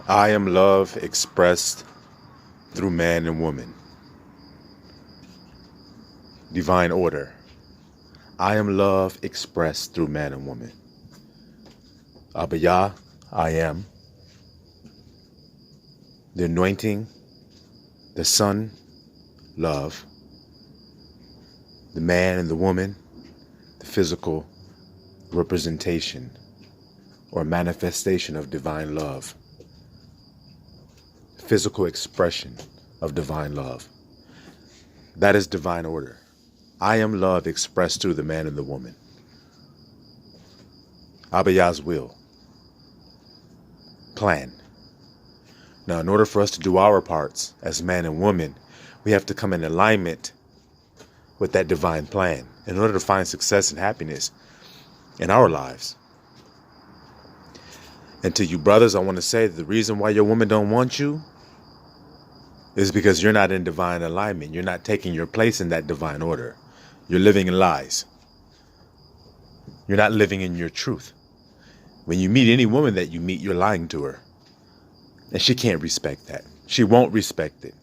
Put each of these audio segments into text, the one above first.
I am love expressed through man and woman. Divine order. I am love expressed through man and woman. Abba Yah, I am. The anointing, the sun, love. The man and the woman, the physical representation or manifestation of divine love. Physical expression of divine love. That is divine order. I am love expressed through the man and the woman. Abba Yah's will. Plan. Now, in order for us to do our parts as man and woman, we have to come in alignment with that divine plan in order to find success and happiness in our lives. And to you brothers, I want to say the reason why your woman don't want you is because you're not in divine alignment. You're not taking your place in that divine order. You're living in lies. You're not living in your truth. When you meet any woman that you meet, you're lying to her. And she can't respect that. She won't respect it.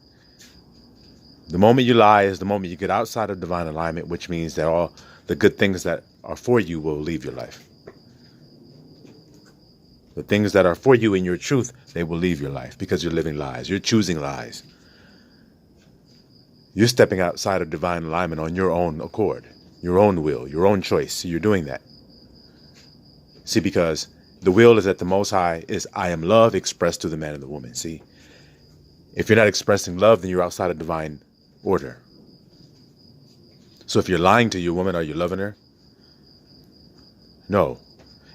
The moment you lie is the moment you get outside of divine alignment, which means that all the good things that are for you will leave your life. The things that are for you in your truth, they will leave your life because you're living lies. You're choosing lies. You're stepping outside of divine alignment on your own accord, your own will, your own choice. So you're doing that. See, because the will is that the Most High is I am love expressed through the man and the woman. See, if you're not expressing love, then you're outside of divine order. So if you're lying to your woman, are you loving her? No.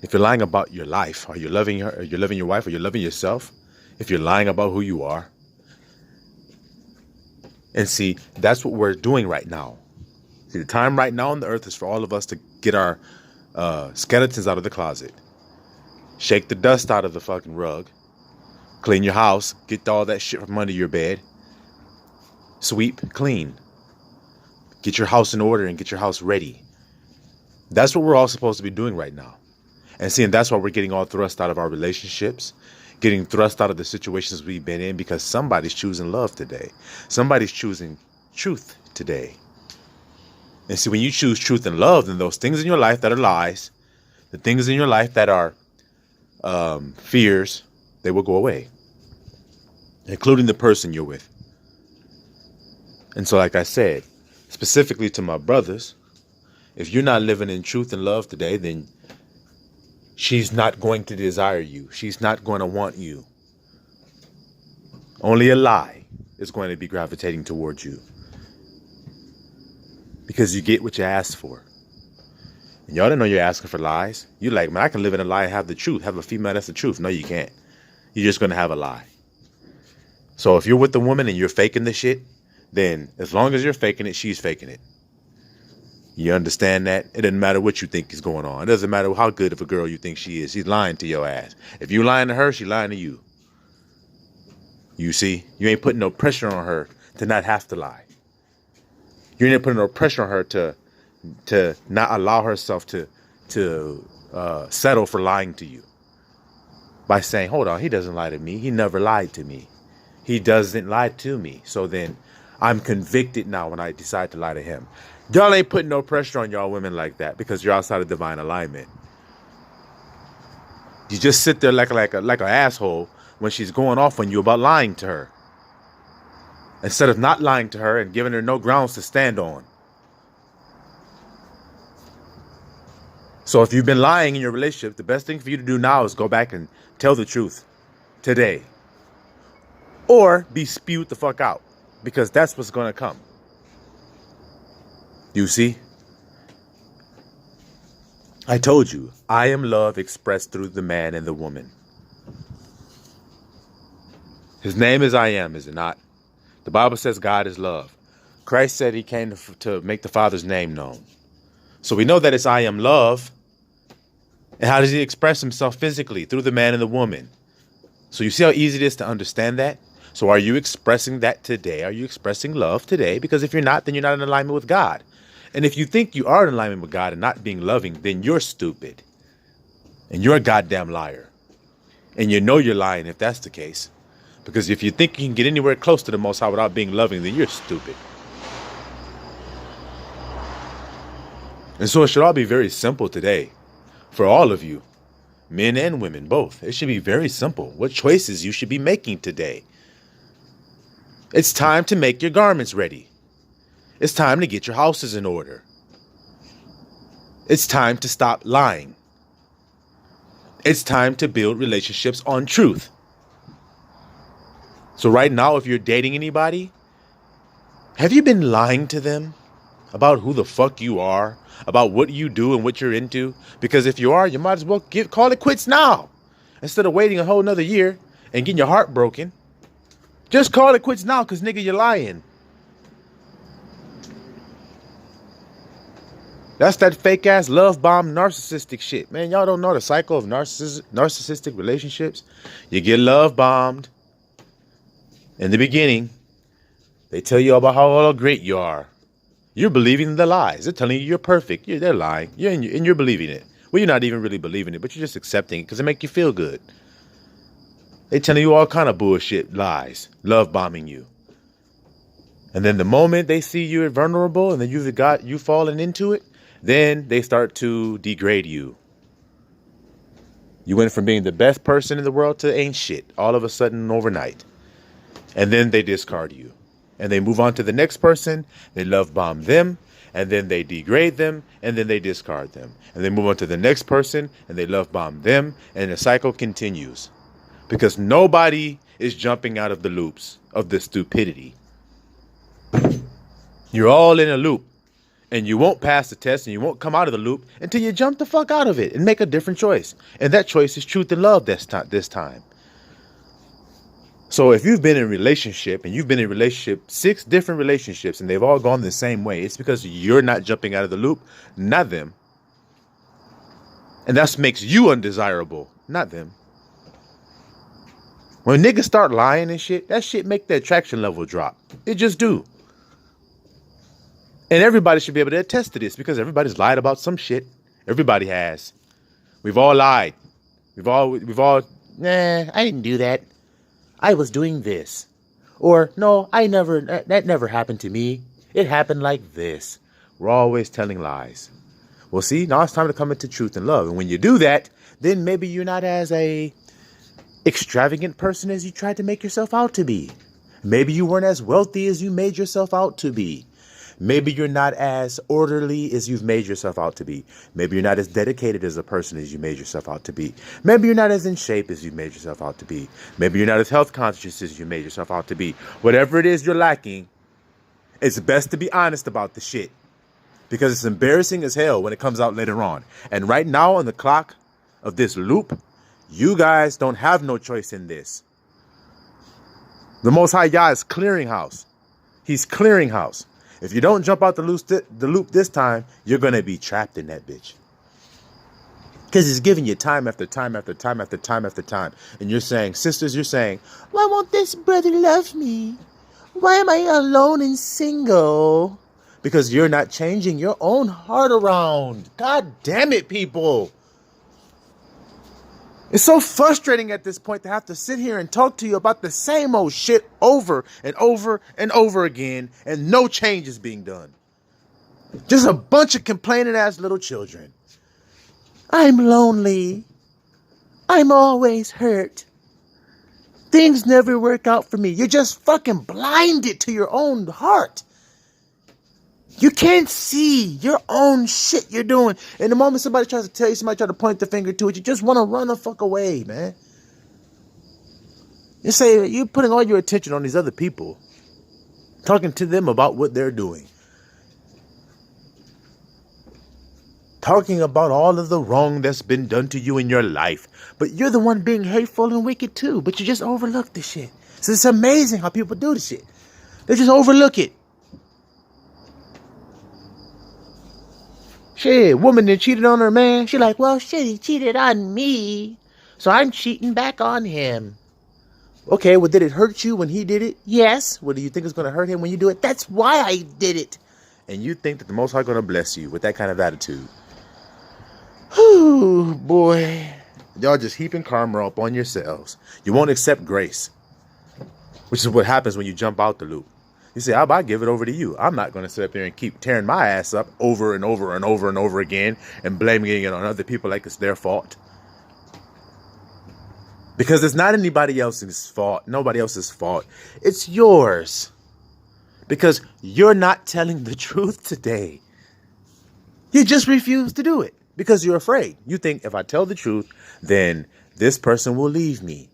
If you're lying about your life, are you loving her? Are you loving your wife? Are you loving yourself? If you're lying about who you are. And see, that's what we're doing right now. See, the time right now on the earth is for all of us to get our skeletons out of the closet. Shake the dust out of the fucking rug. Clean your house. Get all that shit from under your bed. Sweep, clean. Get your house in order and get your house ready. That's what we're all supposed to be doing right now. And see, and that's why we're getting all thrust out of our relationships, getting thrust out of the situations we've been in, because somebody's choosing love today. Somebody's choosing truth today. And see, when you choose truth and love, then those things in your life that are lies, the things in your life that are fears, they will go away, including the person you're with. And so, like I said, specifically to my brothers, if you're not living in truth and love today, then she's not going to desire you. She's not going to want you. Only a lie is going to be gravitating towards you. Because you get what you asked for. And y'all didn't know you're asking for lies. You're like, man, I can live in a lie and have the truth. Have a female that's the truth. No, you can't. You're just going to have a lie. So if you're with the woman and you're faking the shit, then as long as you're faking it, she's faking it. You understand that? It doesn't matter what you think is going on. It doesn't matter how good of a girl you think she is. She's lying to your ass. If you lying to her, she's lying to you. You see? You ain't putting no pressure on her to not have to lie. You ain't putting no pressure on her to not allow herself to settle for lying to you. By saying, hold on, he doesn't lie to me. He never lied to me. He doesn't lie to me. So then I'm convicted now when I decide to lie to him. Y'all ain't putting no pressure on y'all women like that because you're outside of divine alignment. You just sit there like an asshole when she's going off on you about lying to her. Instead of not lying to her and giving her no grounds to stand on. So if you've been lying in your relationship, the best thing for you to do now is go back and tell the truth today. Or be spewed the fuck out. Because that's what's going to come. You see? I told you, I am love expressed through the man and the woman. His name is I am, is it not? The Bible says God is love. Christ said he came to make the Father's name known. So we know that it's I am love. And how does he express himself physically? Through the man and the woman. So you see how easy it is to understand that? So are you expressing that today? Are you expressing love today? Because if you're not, then you're not in alignment with God. And if you think you are in alignment with God and not being loving, then you're stupid. And you're a goddamn liar. And you know you're lying if that's the case. Because if you think you can get anywhere close to the Most High without being loving, then you're stupid. And so it should all be very simple today for all of you, men and women, both. It should be very simple what choices you should be making today. It's time to make your garments ready. It's time to get your houses in order. It's time to stop lying. It's time to build relationships on truth. So right now, if you're dating anybody, have you been lying to them about who the fuck you are, about what you do and what you're into? Because if you are, you might as well call it quits now. Instead of waiting a whole nother year and getting your heart broken. Just call it quits now, because nigga, you're lying. That's that fake ass love bomb narcissistic shit. Man, y'all don't know the cycle of narcissistic relationships. You get love bombed. In the beginning, they tell you about how great you are. You're believing the lies. They're telling you you're perfect. They're lying. And you're believing it. Well, you're not even really believing it, but you're just accepting it because it makes you feel good. They telling you all kind of bullshit lies, love bombing you. And then the moment they see you're vulnerable and then you've fallen into it, then they start to degrade you. You went from being the best person in the world to ain't shit all of a sudden overnight. And then they discard you. And they move on to the next person. They love bomb them. And then they degrade them. And then they discard them. And they move on to the next person. And they love bomb them. And the cycle continues. Because nobody is jumping out of the loops of the stupidity. You're all in a loop. And you won't pass the test and you won't come out of the loop until you jump the fuck out of it and make a different choice. And that choice is truth and love this time. So if you've been in a relationship and you've been in a relationship, 6 different relationships, and they've all gone the same way, it's because you're not jumping out of the loop, not them. And that makes you undesirable, not them. When niggas start lying and shit, that shit make the attraction level drop. It just do. And everybody should be able to attest to this because everybody's lied about some shit. Everybody has. We've all lied. We've all, I didn't do that. I was doing this. Or, no, that never happened to me. It happened like this. We're always telling lies. Well, see, now it's time to come into truth and love. And when you do that, then maybe you're not as a extravagant person as you tried to make yourself out to be. Maybe you weren't as wealthy as you made yourself out to be. Maybe you're not as orderly as you've made yourself out to be. Maybe you're not as dedicated as a person as you made yourself out to be. Maybe you're not as in shape as you made yourself out to be. Maybe you're not as health conscious as you made yourself out to be. Whatever it is you're lacking, it's best to be honest about the shit. Because it's embarrassing as hell when it comes out later on. And right now on the clock of this loop, you guys don't have no choice in this. The Most High Yah is clearing house. He's clearing house. If you don't jump out the loop this time, you're going to be trapped in that bitch. Because he's giving you time after time after time after time after time. And you're saying, sisters, you're saying, why won't this brother love me? Why am I alone and single? Because you're not changing your own heart around. God damn it, people. It's so frustrating at this point to have to sit here and talk to you about the same old shit over and over and over again, and no change is being done. Just a bunch of complaining ass little children. I'm lonely. I'm always hurt. Things never work out for me. You're just fucking blinded to your own heart. You can't see your own shit you're doing. And the moment somebody tries to tell you, somebody tries to point the finger to it, you just want to run the fuck away, man. You say you're putting all your attention on these other people, talking to them about what they're doing, talking about all of the wrong that's been done to you in your life. But you're the one being hateful and wicked too. But you just overlook the shit. So it's amazing how people do the shit. They just overlook it. Shit, woman that cheated on her man. She like, well, shit, he cheated on me, so I'm cheating back on him. Okay, well, did it hurt you when he did it? Yes. Well, do you think it's going to hurt him when you do it? That's why I did it. And you think that the Most High going to bless you with that kind of attitude. Whew, boy. Y'all just heaping karma up on yourselves. You won't accept grace, which is what happens when you jump out the loop. You say, I give it over to you. I'm not going to sit up there and keep tearing my ass up over and over and over and over again and blaming it on other people like it's their fault. Because it's not anybody else's fault. Nobody else's fault. It's yours. Because you're not telling the truth today. You just refuse to do it because you're afraid. You think if I tell the truth, then this person will leave me.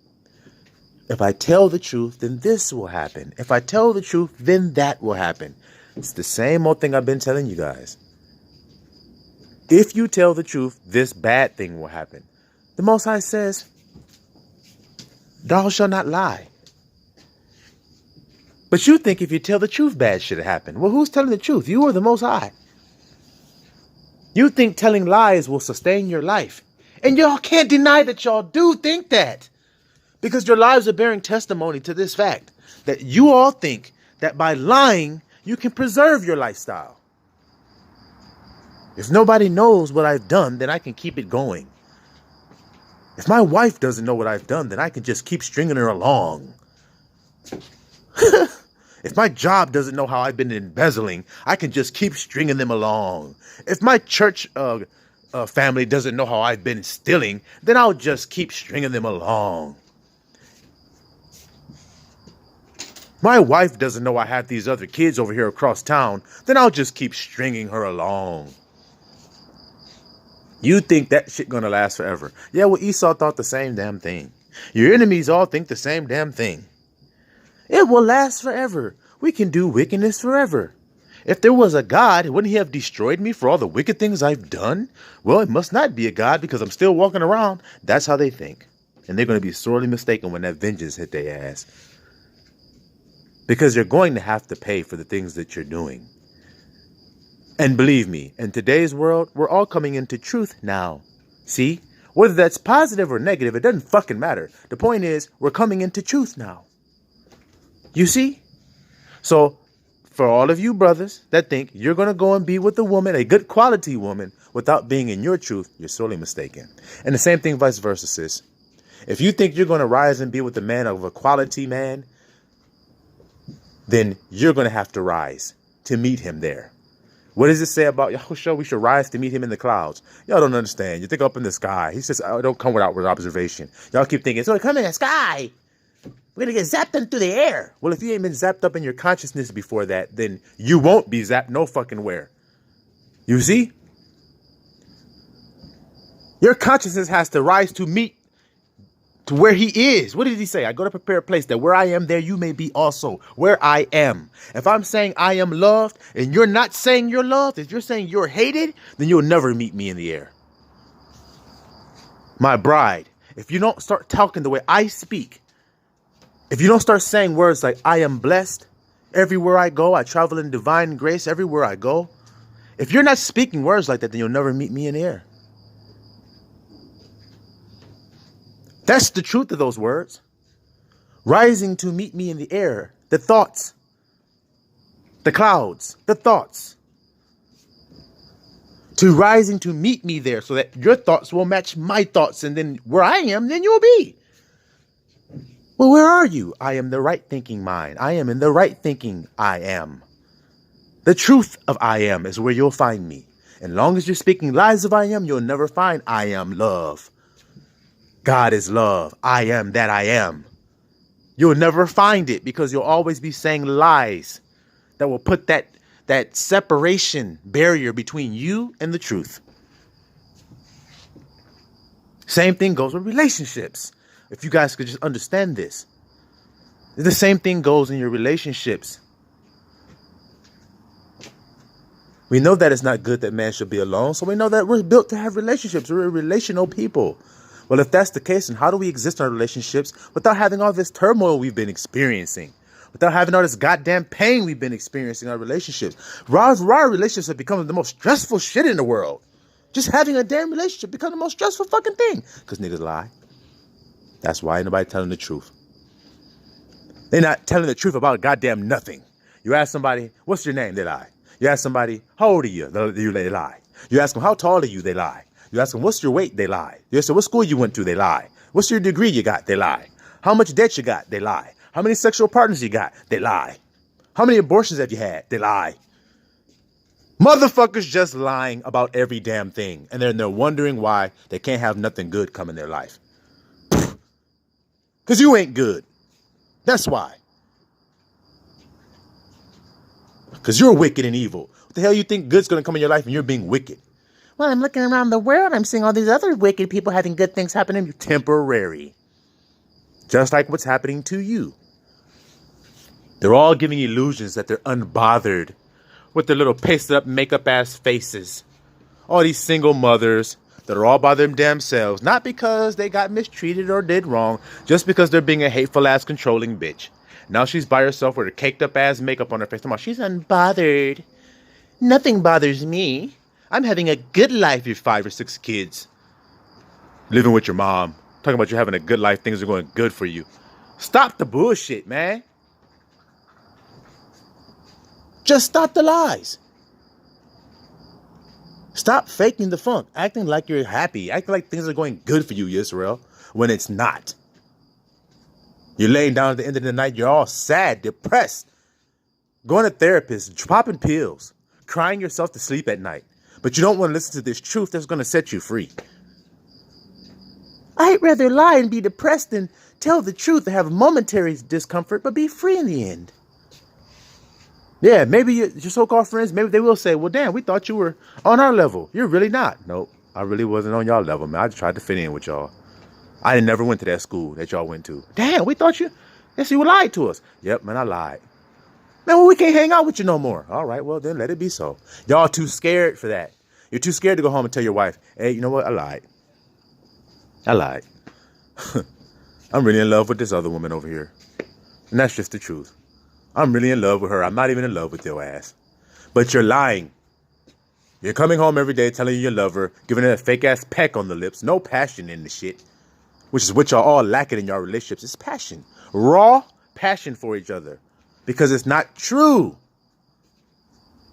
If I tell the truth, then this will happen. If I tell the truth, then that will happen. It's the same old thing I've been telling you guys. If you tell the truth, this bad thing will happen. The Most High says, thou shalt not lie. But you think if you tell the truth, bad shit happen. Well, who's telling the truth? You or the Most High? You think telling lies will sustain your life. And y'all can't deny that y'all do think that. Because your lives are bearing testimony to this fact. That you all think that by lying, you can preserve your lifestyle. If nobody knows what I've done, then I can keep it going. If my wife doesn't know what I've done, then I can just keep stringing her along. If my job doesn't know how I've been embezzling, I can just keep stringing them along. If my church family doesn't know how I've been stealing, then I'll just keep stringing them along. My wife doesn't know I have these other kids over here across town, then I'll just keep stringing her along. You think that shit gonna last forever. Yeah, well, Esau thought the same damn thing. Your enemies all think the same damn thing. It will last forever. We can do wickedness forever. If there was a God, wouldn't he have destroyed me for all the wicked things I've done? Well, it must not be a God because I'm still walking around. That's how they think. And they're going to be sorely mistaken when that vengeance hit their ass. Because you're going to have to pay for the things that you're doing. And believe me, in today's world, we're all coming into truth now. See? Whether that's positive or negative, it doesn't fucking matter. The point is, we're coming into truth now. You see? So, for all of you brothers that think you're going to go and be with a woman, a good quality woman, without being in your truth, you're sorely mistaken. And the same thing vice versa, sis. If you think you're going to rise and be with a man of a quality man, then you're going to have to rise to meet him there. What does it say about Yahushua? We should rise to meet him in the clouds. Y'all don't understand. You think up in the sky. He says, oh, don't come with outward observation. Y'all keep thinking, it's going to come in the sky. We're going to get zapped into the air. Well, if you ain't been zapped up in your consciousness before that, then you won't be zapped no fucking where. You see? Your consciousness has to rise to meet to where he is. What did he say? I go to prepare a place that where I am, there you may be also. Where I am. If I'm saying I am loved and you're not saying you're loved, if you're saying you're hated, then you'll never meet me in the air. My bride, if you don't start talking the way I speak, if you don't start saying words like I am blessed, everywhere I go, I travel in divine grace everywhere I go. If you're not speaking words like that, then you'll never meet me in the air. That's the truth of those words. Rising to meet me in the air. The thoughts. The clouds. The thoughts. To rising to meet me there so that your thoughts will match my thoughts. And then where I am, then you'll be. Well, where are you? I am the right thinking mind. I am in the right thinking I am. The truth of I am is where you'll find me. And long as you're speaking lies of I am, you'll never find I am love. God is love. I am that I am. You'll never find it because you'll always be saying lies that will put that separation barrier between you and the truth. Same thing goes with relationships. If you guys could just understand this. The same thing goes in your relationships. We know that it's not good that man should be alone. So we know that we're built to have relationships. We're relational people. Well, if that's the case, then how do we exist in our relationships without having all this turmoil we've been experiencing? Without having all this goddamn pain we've been experiencing in our relationships? Our relationships have become the most stressful shit in the world. Just having a damn relationship become the most stressful fucking thing. Because niggas lie. That's why ain't nobody telling the truth. They're not telling the truth about goddamn nothing. You ask somebody, what's your name? They lie. You ask somebody, how old are you? They lie. You ask them, how tall are you? They lie. You ask them, what's your weight? They lie. You ask them, what school you went to? They lie. What's your degree you got? They lie. How much debt you got? They lie. How many sexual partners you got? They lie. How many abortions have you had? They lie. Motherfuckers just lying about every damn thing. And then they're wondering why they can't have nothing good come in their life. Because you ain't good. That's why. Because you're wicked and evil. What the hell you think good's going to come in your life and you're being wicked? Well, I'm looking around the world. I'm seeing all these other wicked people having good things happen to you. Temporary. Just like what's happening to you. They're all giving illusions that they're unbothered with their little pasted up makeup ass faces. All these single mothers that are all by them damn selves. Not because they got mistreated or did wrong. Just because they're being a hateful ass controlling bitch. Now she's by herself with her caked up ass makeup on her face. She's unbothered. Nothing bothers me. I'm having a good life, you 5 or 6 kids. Living with your mom. Talking about you having a good life. Things are going good for you. Stop the bullshit, man. Just stop the lies. Stop faking the funk. Acting like you're happy. Acting like things are going good for you, Yisrael, when it's not. You're laying down at the end of the night. You're all sad, depressed. Going to therapists, popping pills, crying yourself to sleep at night. But you don't want to listen to this truth that's going to set you free. I'd rather lie and be depressed than tell the truth and have momentary discomfort, but be free in the end. Yeah, maybe your so-called friends, maybe they will say, well, damn, we thought you were on our level. You're really not. Nope, I really wasn't on y'all level, man. I just tried to fit in with y'all. I never went to that school that y'all went to. Damn, we thought you, yes, you lied to us. Yep, man, I lied. Man, well, we can't hang out with you no more. All right, well, then let it be so. Y'all too scared for that. You're too scared to go home and tell your wife, hey, you know what? I lied. I'm really in love with this other woman over here. And that's just the truth. I'm really in love with her. I'm not even in love with your ass. But you're lying. You're coming home every day telling you love her, giving her a fake ass peck on the lips. No passion in the shit. Which is what y'all all lacking in your relationships. It's passion. Raw passion for each other. Because it's not true.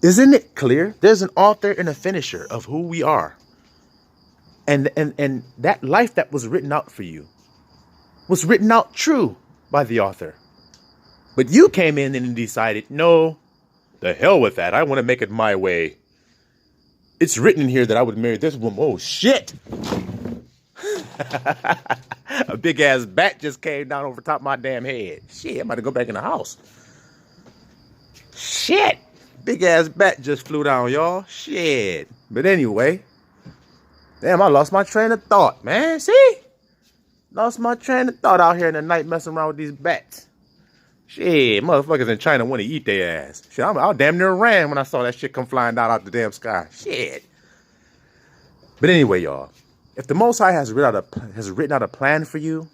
Isn't it clear? There's an author and a finisher of who we are. And that life that was written out for you was written out true by the author. But you came in and decided, no, the hell with that. I want to make it my way. It's written in here that I would marry this woman. Oh, shit. A big ass bat just came down over top of my damn head. Shit, I'm about to go back in the house. Shit. Big ass bat just flew down, y'all. Shit. But anyway. Damn, I lost my train of thought, man. See? Lost my train of thought out here in the night messing around with these bats. Shit, motherfuckers in China want to eat their ass. Shit, I damn near ran when I saw that shit come flying down out the damn sky. Shit. But anyway, y'all. If the Most High has written out a plan for you,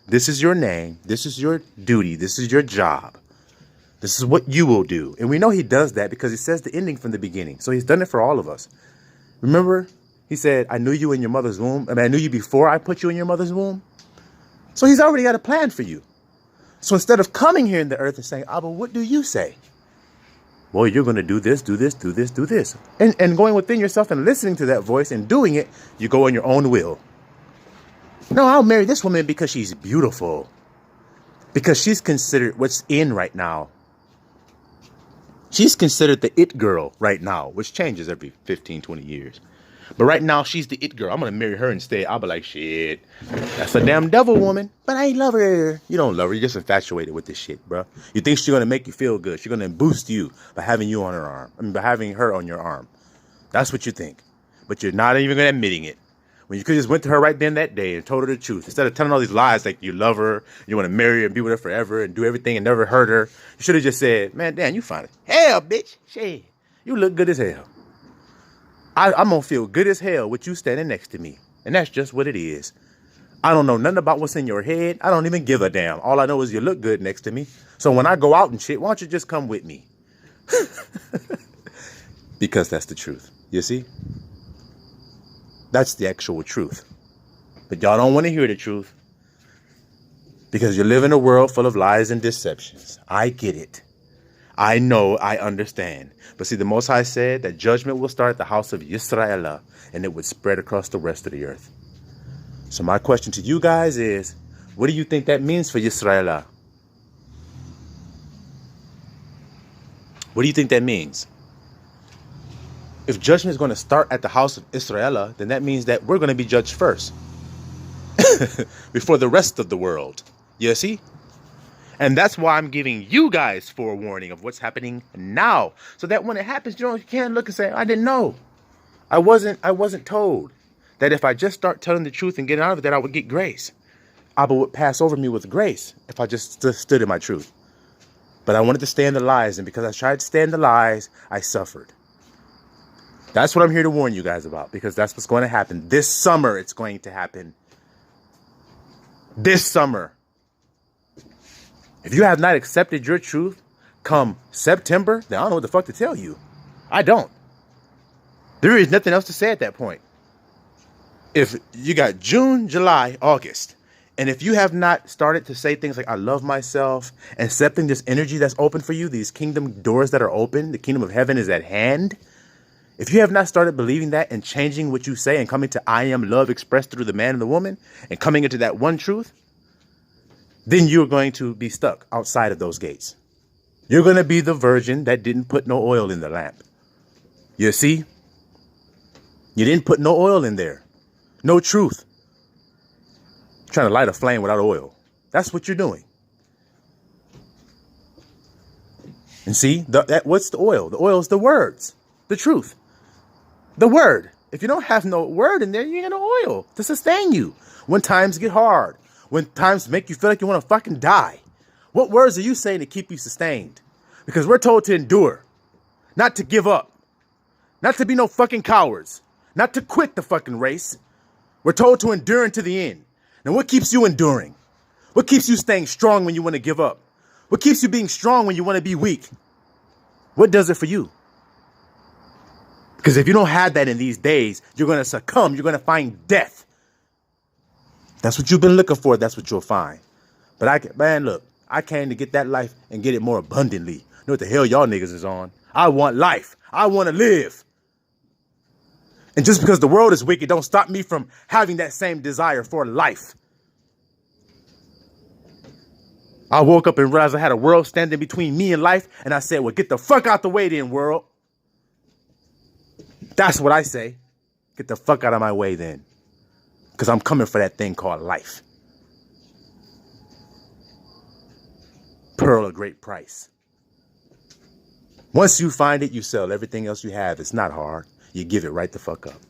this is your name. This is your duty. This is your job. This is what you will do. And we know he does that because he says the ending from the beginning. So he's done it for all of us. Remember, he said, I knew you in your mother's womb. I knew you before I put you in your mother's womb. So he's already got a plan for you. So instead of coming here in the earth and saying, Abba, what do you say? Well, you're going to do this, do this, do this, do this. And going within yourself and listening to that voice and doing it, you go in your own will. No, I'll marry this woman because she's beautiful. Because she's considered what's in right now. She's considered the it girl right now, which changes every 15, 20 years. But right now, she's the it girl. I'm going to marry her instead. I'll be like, shit, that's a damn devil woman. But I love her. You don't love her. You're just infatuated with this shit, bro. You think she's going to make you feel good. She's going to boost you by having you on her arm. By having her on your arm. That's what you think. But you're not even admitting it. When you could just went to her right then that day and told her the truth. Instead of telling all these lies like you love her, you want to marry her and be with her forever and do everything and never hurt her. You should have just said, man, damn, you fine as hell, bitch. Shit, you look good as hell. I'm going to feel good as hell with you standing next to me. And that's just what it is. I don't know nothing about what's in your head. I don't even give a damn. All I know is you look good next to me. So when I go out and shit, why don't you just come with me? Because that's the truth. You see? That's the actual truth. But y'all don't want to hear the truth. Because you live in a world full of lies and deceptions. I get it. I know, I understand. But see, the Most High said that judgment will start at the house of Yisrael, and it would spread across the rest of the earth. So my question to you guys is, what do you think that means for Yisrael? What do you think that means? If judgment is going to start at the house of Israel, then that means that we're going to be judged first before the rest of the world. You see? And that's why I'm giving you guys forewarning of what's happening now. So that when it happens, you can't look and say, I didn't know. I wasn't told that if I just start telling the truth and getting out of it, that I would get grace. Abba would pass over me with grace if I just stood in my truth. But I wanted to stay in the lies, and because I tried to stay in the lies, I suffered. That's what I'm here to warn you guys about, because that's what's going to happen. This summer, it's going to happen. This summer. If you have not accepted your truth come September, then I don't know what the fuck to tell you. I don't. There is nothing else to say at that point. If you got June, July, August, and if you have not started to say things like, I love myself, accepting this energy that's open for you, these kingdom doors that are open, the kingdom of heaven is at hand. If you have not started believing that and changing what you say and coming to I am love expressed through the man and the woman and coming into that one truth, then you're going to be stuck outside of those gates. You're going to be the virgin that didn't put no oil in the lamp. You see? You didn't put no oil in there. No truth. Trying to light a flame without oil. That's what you're doing. And see, what's the oil? The oil is the words, the truth, the word. If you don't have no word in there, you ain't got no oil to sustain you. When times get hard, when times make you feel like you want to fucking die, what words are you saying to keep you sustained? Because we're told to endure, not to give up, not to be no fucking cowards, not to quit the fucking race. We're told to endure unto the end. Now, what keeps you enduring? What keeps you staying strong when you want to give up? What keeps you being strong when you want to be weak? What does it for you? Because if you don't have that in these days, you're going to succumb. You're going to find death. That's what you've been looking for. That's what you'll find. But look, I came to get that life and get it more abundantly. You know what the hell y'all niggas is on? I want life. I want to live. And just because the world is wicked, don't stop me from having that same desire for life. I woke up and realized I had a world standing between me and life. And I said, well, get the fuck out the way then, world. That's what I say. Get the fuck out of my way then. Because I'm coming for that thing called life. Pearl of great price. Once you find it, you sell everything else you have. It's not hard. You give it right the fuck up.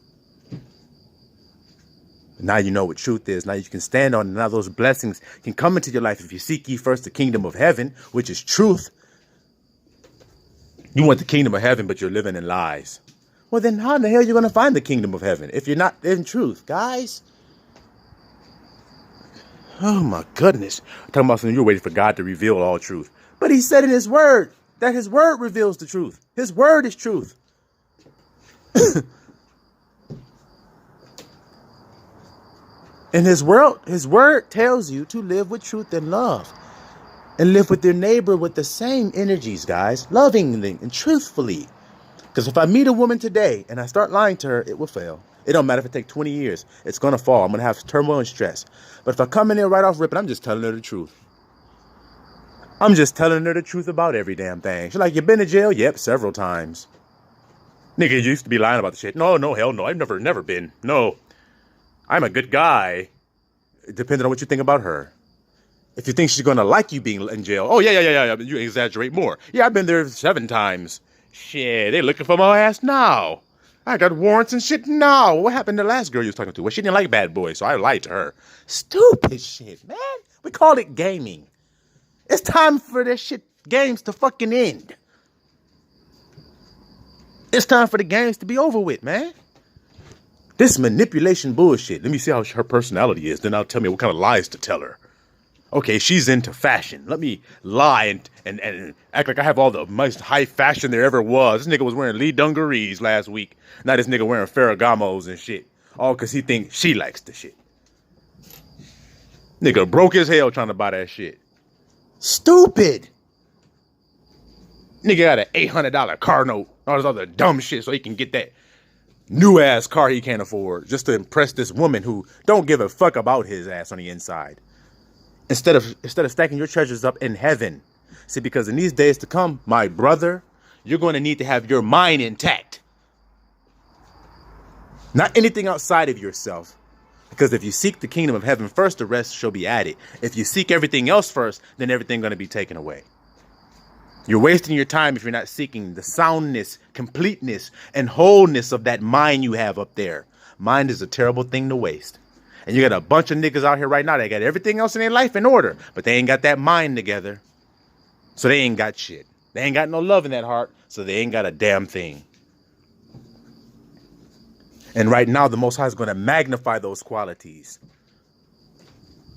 Now you know what truth is. Now you can stand on it. Now those blessings can come into your life if you seek ye first the kingdom of heaven, which is truth. You want the kingdom of heaven, but you're living in lies. Well, then how in the hell are you going to find the kingdom of heaven if you're not in truth, guys? Oh, my goodness. I'm talking about something you're waiting for God to reveal all truth. But he said in his word that his word reveals the truth. His word is truth. And his word tells you to live with truth and love. And live with your neighbor with the same energies, guys. Lovingly and truthfully. Because if I meet a woman today and I start lying to her, it will fail. It don't matter if it takes 20 years. It's going to fall. I'm going to have turmoil and stress. But if I come in there right off ripping, I'm just telling her the truth. I'm just telling her the truth about every damn thing. She's like, you been to jail? Yep, several times. Nigga, you used to be lying about the shit. No, hell no. I've never been. No. I'm a good guy. Depending on what you think about her. If you think she's going to like you being in jail. Oh, yeah. You exaggerate more. Yeah, I've been there 7 times. Shit, they looking for my ass now. I got warrants and shit now. What happened to the last girl you was talking to? Well, she didn't like bad boys, so I lied to her. Stupid shit, man. We call it gaming. It's time for this shit games to fucking end. It's time for the games to be over with, man. This manipulation bullshit. Let me see how her personality is. Then I'll tell me what kind of lies to tell her. Okay, she's into fashion. Let me lie and act like I have all the most high fashion there ever was. This nigga was wearing Lee dungarees last week. Now this nigga wearing Ferragamos and shit. All because he thinks she likes the shit. Nigga broke as hell trying to buy that shit. Stupid. Nigga got an $800 car note, all this other dumb shit, so he can get that new ass car he can't afford just to impress this woman who don't give a fuck about his ass on the inside. Instead of stacking your treasures up in heaven. See, because in these days to come, my brother, you're going to need to have your mind intact. Not anything outside of yourself. Because if you seek the kingdom of heaven first, the rest shall be added. If you seek everything else first, then everything's going to be taken away. You're wasting your time if you're not seeking the soundness, completeness, and wholeness of that mind you have up there. Mind is a terrible thing to waste. And you got a bunch of niggas out here right now that got everything else in their life in order, but they ain't got that mind together. So they ain't got shit. They ain't got no love in that heart, so they ain't got a damn thing. And right now, the Most High is going to magnify those qualities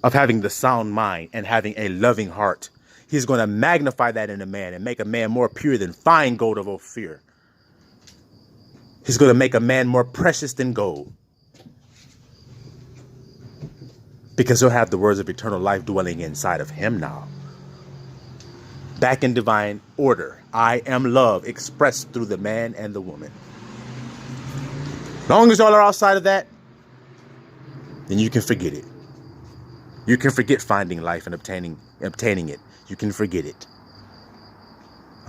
of having the sound mind and having a loving heart. He's going to magnify that in a man and make a man more pure than fine gold of Ophir. He's going to make a man more precious than gold. Because he'll have the words of eternal life dwelling inside of him now. Back in divine order. I am love expressed through the man and the woman. As long as y'all are outside of that, then you can forget it. You can forget finding life and obtaining it. You can forget it.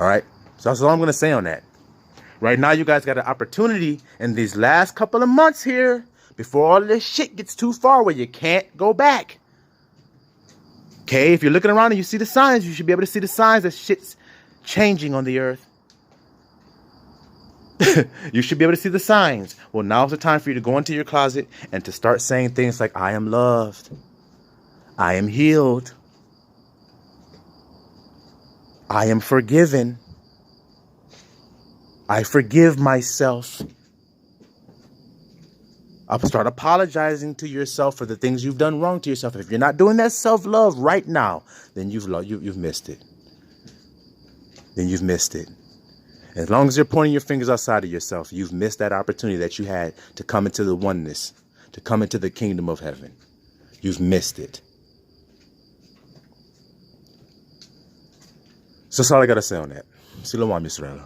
All right? So that's all I'm going to say on that. Right now, you guys got an opportunity in these last couple of months here before all this shit gets too far where you can't go back. Okay? If you're looking around and you see the signs, you should be able to see the signs that shit's changing on the earth. You should be able to see the signs. Well, now's the time for you to go into your closet and to start saying things like, I am loved. I am healed. I am forgiven. I forgive myself. I'll start apologizing to yourself for the things you've done wrong to yourself. If you're not doing that self-love right now, then you've missed it. Then you've missed it. As long as you're pointing your fingers outside of yourself, you've missed that opportunity that you had to come into the oneness, to come into the kingdom of heaven. You've missed it. So that's all I got to say on that. Shalom, Yisrael.